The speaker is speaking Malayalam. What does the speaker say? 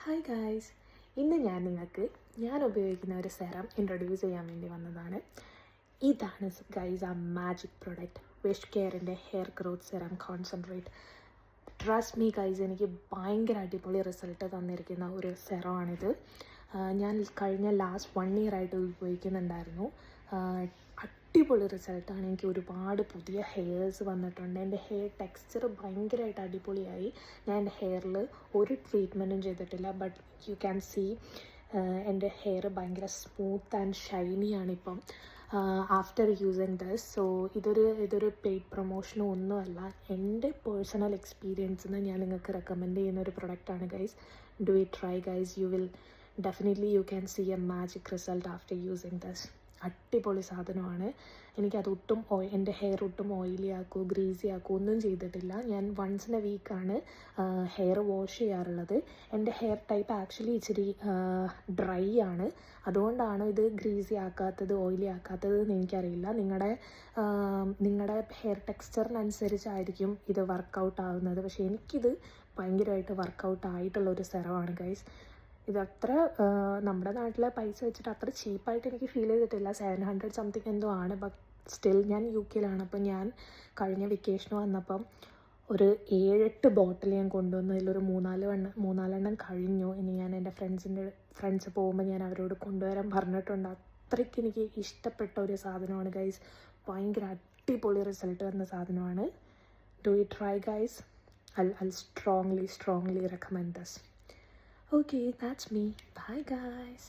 ഹായ് ഗായ്സ്, ഇന്ന് ഞാൻ ഉപയോഗിക്കുന്ന ഒരു സെറം ഇൻട്രൊഡ്യൂസ് ചെയ്യാൻ വേണ്ടി വന്നതാണ്. ഇതാണ് ഗൈസ് ആ മാജിക് പ്രൊഡക്റ്റ്, വിഷ് കെയറിൻ്റെ hair growth serum concentrate. Trust me guys, എനിക്ക് ഭയങ്കര അടിപൊളി റിസൾട്ട് തന്നിരിക്കുന്ന ഒരു സെറമാണിത്. ഞാൻ കഴിഞ്ഞ ലാസ്റ്റ് 1 year ആയിട്ട് ഉപയോഗിക്കുന്നുണ്ടായിരുന്നു. അടിപൊളി റിസൾട്ടാണ്. എനിക്ക് ഒരുപാട് പുതിയ ഹെയർസ് വന്നിട്ടുണ്ട്. എൻ്റെ ഹെയർ ടെക്സ്ചർ ഭയങ്കരമായിട്ട് അടിപൊളിയായി. ഞാൻ എൻ്റെ ഹെയറിൽ ഒരു ട്രീറ്റ്മെൻറ്റും ചെയ്തിട്ടില്ല, ബട്ട് യു ക്യാൻ സീ എൻ്റെ ഹെയർ ഭയങ്കര സ്മൂത്ത് ആൻഡ് ഷൈനിയാണിപ്പം ആഫ്റ്റർ യൂസിങ് ദസ്. സോ ഇതൊരു പെയ്ഡ് പ്രൊമോഷനോ ഒന്നുമല്ല, എൻ്റെ പേഴ്സണൽ എക്സ്പീരിയൻസിൽ നിന്ന് ഞാൻ നിങ്ങൾക്ക് റെക്കമെൻഡ് ചെയ്യുന്ന ഒരു പ്രൊഡക്റ്റാണ് guys. Do it try guys, you can see a magic result after using this. അടിപൊളി സാധനമാണ്. എനിക്കതൊട്ടും എൻ്റെ ഹെയർ ഒട്ടും ഓയിലി ആക്കുകയോ ഗ്രീസി ആക്കുകയോ ഒന്നും ചെയ്തിട്ടില്ല. ഞാൻ വൺസ് ഇൻ എ വീക്കാണ് ഹെയർ വാഷ് ചെയ്യാറുള്ളത്. എൻ്റെ ഹെയർ ടൈപ്പ് ആക്ച്വലി ഇച്ചിരി ഡ്രൈ ആണ്. അതുകൊണ്ടാണ് ഇത് ഗ്രീസി ആക്കാത്തത്, ഓയിലി ആക്കാത്തത് എന്ന് എനിക്കറിയില്ല. നിങ്ങളുടെ ഹെയർ ടെക്സ്ചറിനനുസരിച്ചായിരിക്കും ഇത് വർക്കൗട്ട് ആവുന്നത്. പക്ഷേ എനിക്കിത് ഭയങ്കരമായിട്ട് വർക്കൗട്ട് ആയിട്ടുള്ളൊരു സെറമാണ് ഗൈസ്. ഇതത്ര നമ്മുടെ നാട്ടിലെ പൈസ വെച്ചിട്ട് അത്ര ചീപ്പായിട്ട് എനിക്ക് ഫീൽ ചെയ്തിട്ടില്ല. 700 സംതിങ് എന്തോ ആണ്. ബട്ട് സ്റ്റിൽ ഞാൻ UK-ലാണ്. അപ്പം ഞാൻ കഴിഞ്ഞ വെക്കേഷന് വന്നപ്പം ഒരു 7-8 ബോട്ടിൽ ഞാൻ കൊണ്ടുവന്നു. അതിലൊരു 3-4 കഴിഞ്ഞു. ഇനി ഞാൻ എൻ്റെ ഫ്രണ്ട്സ് പോകുമ്പോൾ ഞാൻ അവരോട് കൊണ്ടുവരാൻ പറഞ്ഞിട്ടുണ്ട്. അത്രയ്ക്ക് എനിക്ക് ഇഷ്ടപ്പെട്ട ഒരു സാധനമാണ് ഗൈസ്. ഭയങ്കര അടിപൊളി റിസൾട്ട് വന്ന സാധനമാണ്. Do it try guys. I'll strongly recommend this. Okay, that's me. Bye guys.